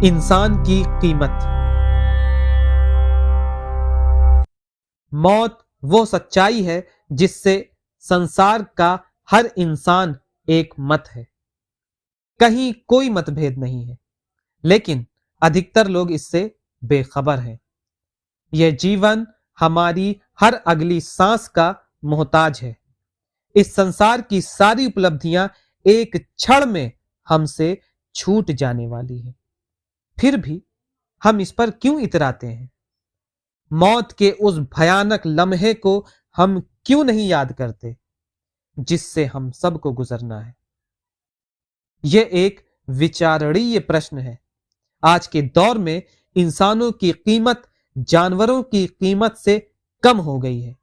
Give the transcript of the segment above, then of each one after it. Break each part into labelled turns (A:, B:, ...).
A: इंसान की कीमत। मौत वो सच्चाई है जिससे संसार का हर इंसान एक मत है। कहीं कोई मतभेद नहीं है, लेकिन अधिकतर लोग इससे बेखबर हैं। यह जीवन हमारी हर अगली सांस का मोहताज है। इस संसार की सारी उपलब्धियां एक क्षण में हमसे छूट जाने वाली है। फिर भी हम इस पर क्यों इतराते हैं? मौत के उस भयानक लम्हे को हम क्यों नहीं याद करते जिससे हम सबको गुजरना है? यह एक विचारणीय प्रश्न है। आज के दौर में इंसानों की कीमत जानवरों की कीमत से कम हो गई है।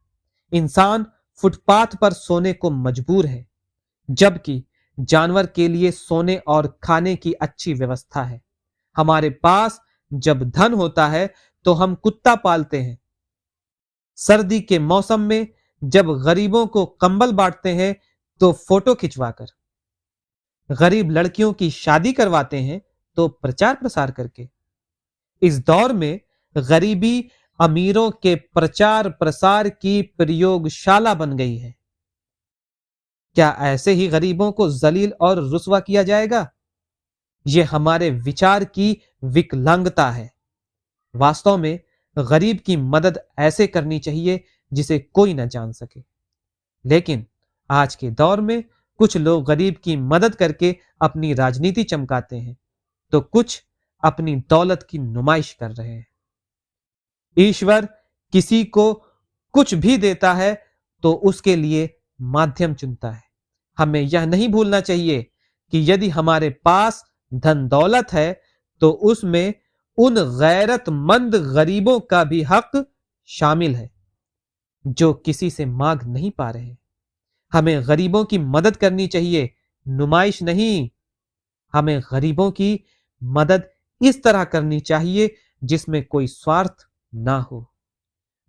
A: इंसान फुटपाथ पर सोने को मजबूर है, जबकि जानवर के लिए सोने और खाने की अच्छी व्यवस्था है। हमारे पास जब धन होता है तो हम कुत्ता पालते हैं। सर्दी के मौसम में जब गरीबों को कंबल बांटते हैं तो फोटो खिंचवाकर। गरीब लड़कियों की शादी करवाते हैं तो प्रचार प्रसार करके। इस दौर में गरीबी अमीरों के प्रचार प्रसार की प्रयोगशाला बन गई है। क्या ऐसे ही गरीबों को जलील और रुस्वा किया जाएगा? यह हमारे विचार की विकलांगता है। वास्तव में गरीब की मदद ऐसे करनी चाहिए जिसे कोई न जान सके। लेकिन आज के दौर में कुछ लोग गरीब की मदद करके अपनी राजनीति चमकाते हैं, तो कुछ अपनी दौलत की नुमाइश कर रहे हैं। ईश्वर किसी को कुछ भी देता है तो उसके लिए माध्यम चुनता है। हमें यह नहीं भूलना चाहिए कि यदि हमारे पास धन दौलत है तो उसमें उन गैरतमंद गरीबों का भी हक शामिल है जो किसी से मांग नहीं पा रहे। हमें गरीबों की मदद करनी चाहिए, नुमाइश नहीं। हमें गरीबों की मदद इस तरह करनी चाहिए जिसमें कोई स्वार्थ ना हो।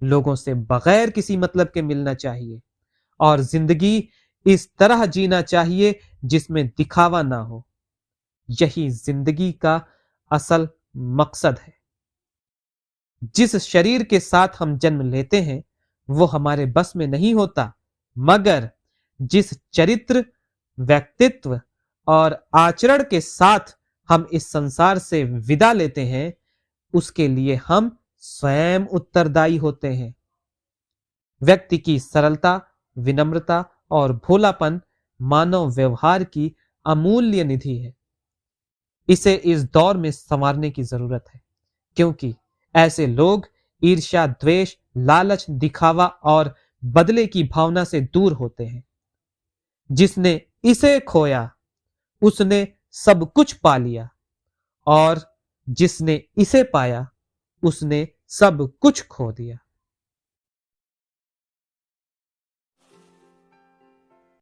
A: लोगों से बगैर किसी मतलब के मिलना चाहिए और जिंदगी इस तरह जीना चाहिए जिसमें दिखावा ना हो। यही जिंदगी का असल मकसद है। जिस शरीर के साथ हम जन्म लेते हैं वो हमारे बस में नहीं होता, मगर जिस चरित्र, व्यक्तित्व और आचरण के साथ हम इस संसार से विदा लेते हैं उसके लिए हम स्वयं उत्तरदायी होते हैं। व्यक्ति की सरलता, विनम्रता और भोलापन मानव व्यवहार की अमूल्य निधि है। इसे इस दौर में संवारने की जरूरत है, क्योंकि ऐसे लोग ईर्ष्या, द्वेष, लालच, दिखावा और बदले की भावना से दूर होते हैं। जिसने इसे खोया उसने सब कुछ पा लिया, और जिसने इसे पाया उसने सब कुछ खो दिया।